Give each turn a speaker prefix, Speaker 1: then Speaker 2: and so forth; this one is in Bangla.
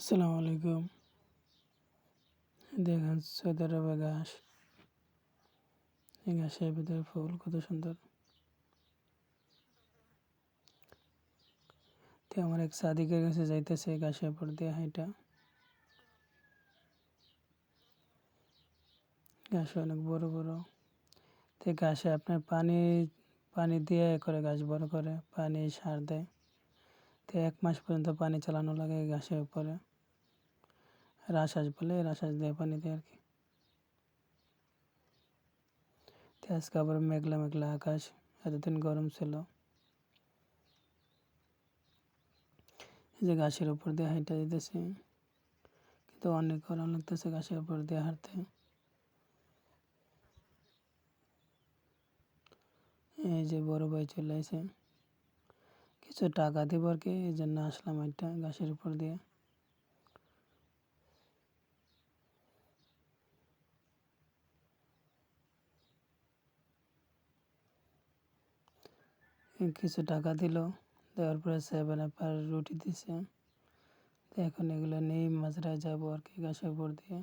Speaker 1: আসসালামু আলাইকুম। দেখেন সৌদি আরবে ঘাস, এই ঘাসের ভিতরে ফুল কত সুন্দর। তো আমার এক সাদিকের কাছে যাইতেছে ঘাসের উপর দিয়ে হাইটা। ঘাস অনেক বড় বড়। তো ঘাসে আপনার পানি পানি দিয়ে করে ঘাস বড় করে, পানি সার দেয়। তো 1 মাস পর্যন্ত পানি চালানো লাগে ঘাসের উপরে। রাসাস বলে, রাসাস দিয়ে পানি দেয় আর কি। তো আজকে আবার মেঘলা মেঘলা আকাশ, এতদিন গরম ছিল। এই যে ঘাসের উপর দিয়ে হাইটা দিতেছি, কিন্তু অনেক গরম লাগতেছে ঘাসের উপর দিয়ে হাঁটতে। এই যে বড় ভাই চলে আসে, কিছু টাকা দিব আর কি, এই জন্য আসলাম একটা ঘাসের উপর দিয়ে। কিছু টাকা দিল, দেওয়ার পরে 7 আপ আর রুটি দিছে। তো এখন এগুলো নিয়েই মাজরায় যাবো আর কি ঘাসের উপর দিয়ে।